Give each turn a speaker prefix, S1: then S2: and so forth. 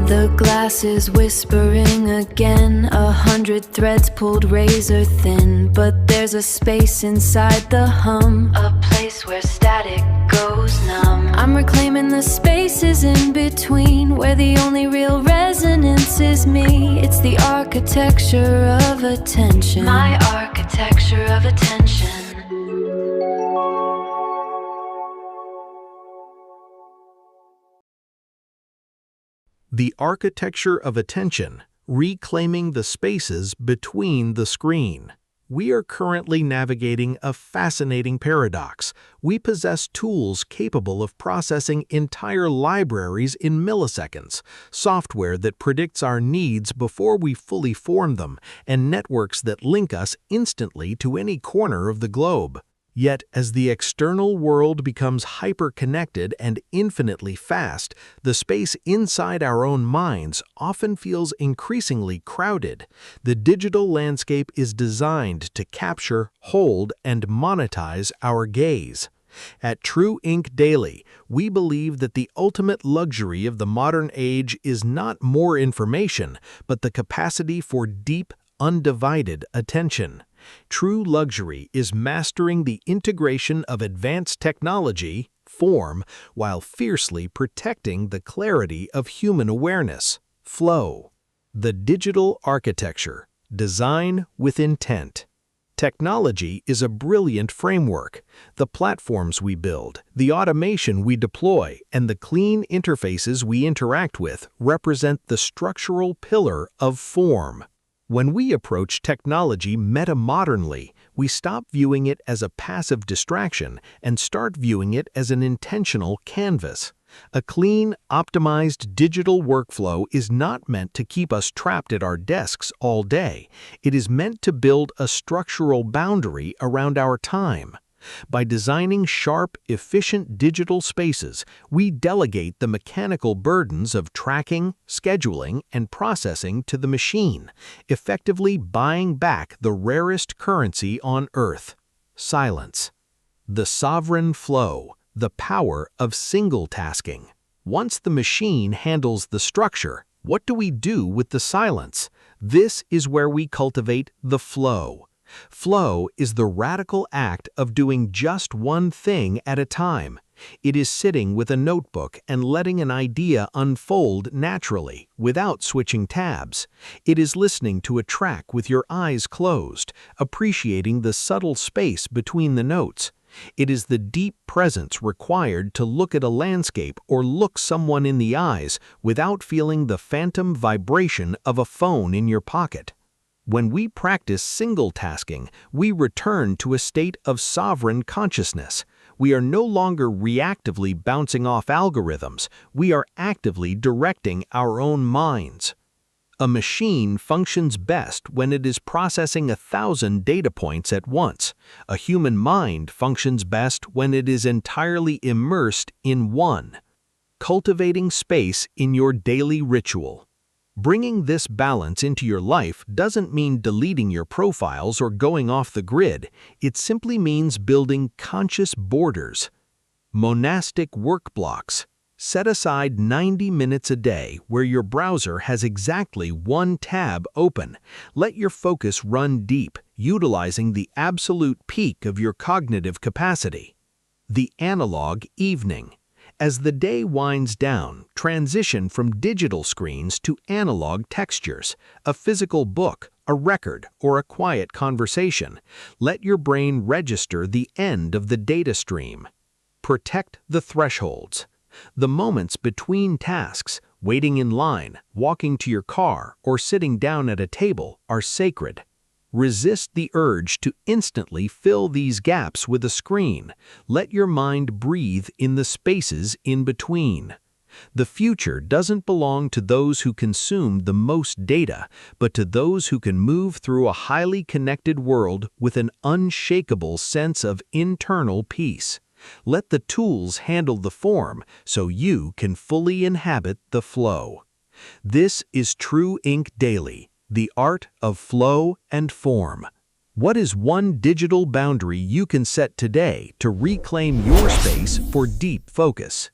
S1: The glass is whispering again, 100 threads pulled razor thin. But there's a space inside the hum, a place where static goes numb. I'm reclaiming the spaces in between, where the only real resonance is me. It's the architecture of attention, my architecture of attention.
S2: The architecture of attention, reclaiming the spaces between the screen. We are currently navigating a fascinating paradox. We possess tools capable of processing entire libraries in milliseconds, software that predicts our needs before we fully form them, and networks that link us instantly to any corner of the globe. Yet, as the external world becomes hyper-connected and infinitely fast, the space inside our own minds often feels increasingly crowded. The digital landscape is designed to capture, hold, and monetize our gaze. At True Ink Daily, we believe that the ultimate luxury of the modern age is not more information, but the capacity for deep, undivided attention. True luxury is mastering the integration of advanced technology, form, while fiercely protecting the clarity of human awareness, flow. The digital architecture, design with intent. Technology is a brilliant framework. The platforms we build, the automation we deploy, and the clean interfaces we interact with represent the structural pillar of form. When we approach technology meta-modernly, we stop viewing it as a passive distraction and start viewing it as an intentional canvas. A clean, optimized digital workflow is not meant to keep us trapped at our desks all day. It is meant to build a structural boundary around our time. By designing sharp, efficient digital spaces, we delegate the mechanical burdens of tracking, scheduling, and processing to the machine, effectively buying back the rarest currency on Earth: silence. The sovereign flow, the power of single tasking. Once the machine handles the structure, what do we do with the silence? This is where we cultivate the flow. Flow is the radical act of doing just one thing at a time. It is sitting with a notebook and letting an idea unfold naturally, without switching tabs. It is listening to a track with your eyes closed, appreciating the subtle space between the notes. It is the deep presence required to look at a landscape or look someone in the eyes without feeling the phantom vibration of a phone in your pocket. When we practice single-tasking, we return to a state of sovereign consciousness. We are no longer reactively bouncing off algorithms. We are actively directing our own minds. A machine functions best when it is processing 1,000 data points at once. A human mind functions best when it is entirely immersed in one. Cultivating space in your daily ritual. Bringing this balance into your life doesn't mean deleting your profiles or going off the grid. It simply means building conscious borders. Monastic work blocks. Set aside 90 minutes a day where your browser has exactly one tab open. Let your focus run deep, utilizing the absolute peak of your cognitive capacity. The analog evening. As the day winds down, transition from digital screens to analog textures, a physical book, a record, or a quiet conversation. Let your brain register the end of the data stream. Protect the thresholds. The moments between tasks, waiting in line, walking to your car, or sitting down at a table, are sacred. Resist the urge to instantly fill these gaps with a screen. Let your mind breathe in the spaces in between. The future doesn't belong to those who consume the most data, but to those who can move through a highly connected world with an unshakable sense of internal peace. Let the tools handle the form so you can fully inhabit the flow. This is True Ink Daily, the art of flow and form. What is one digital boundary you can set today to reclaim your space for deep focus?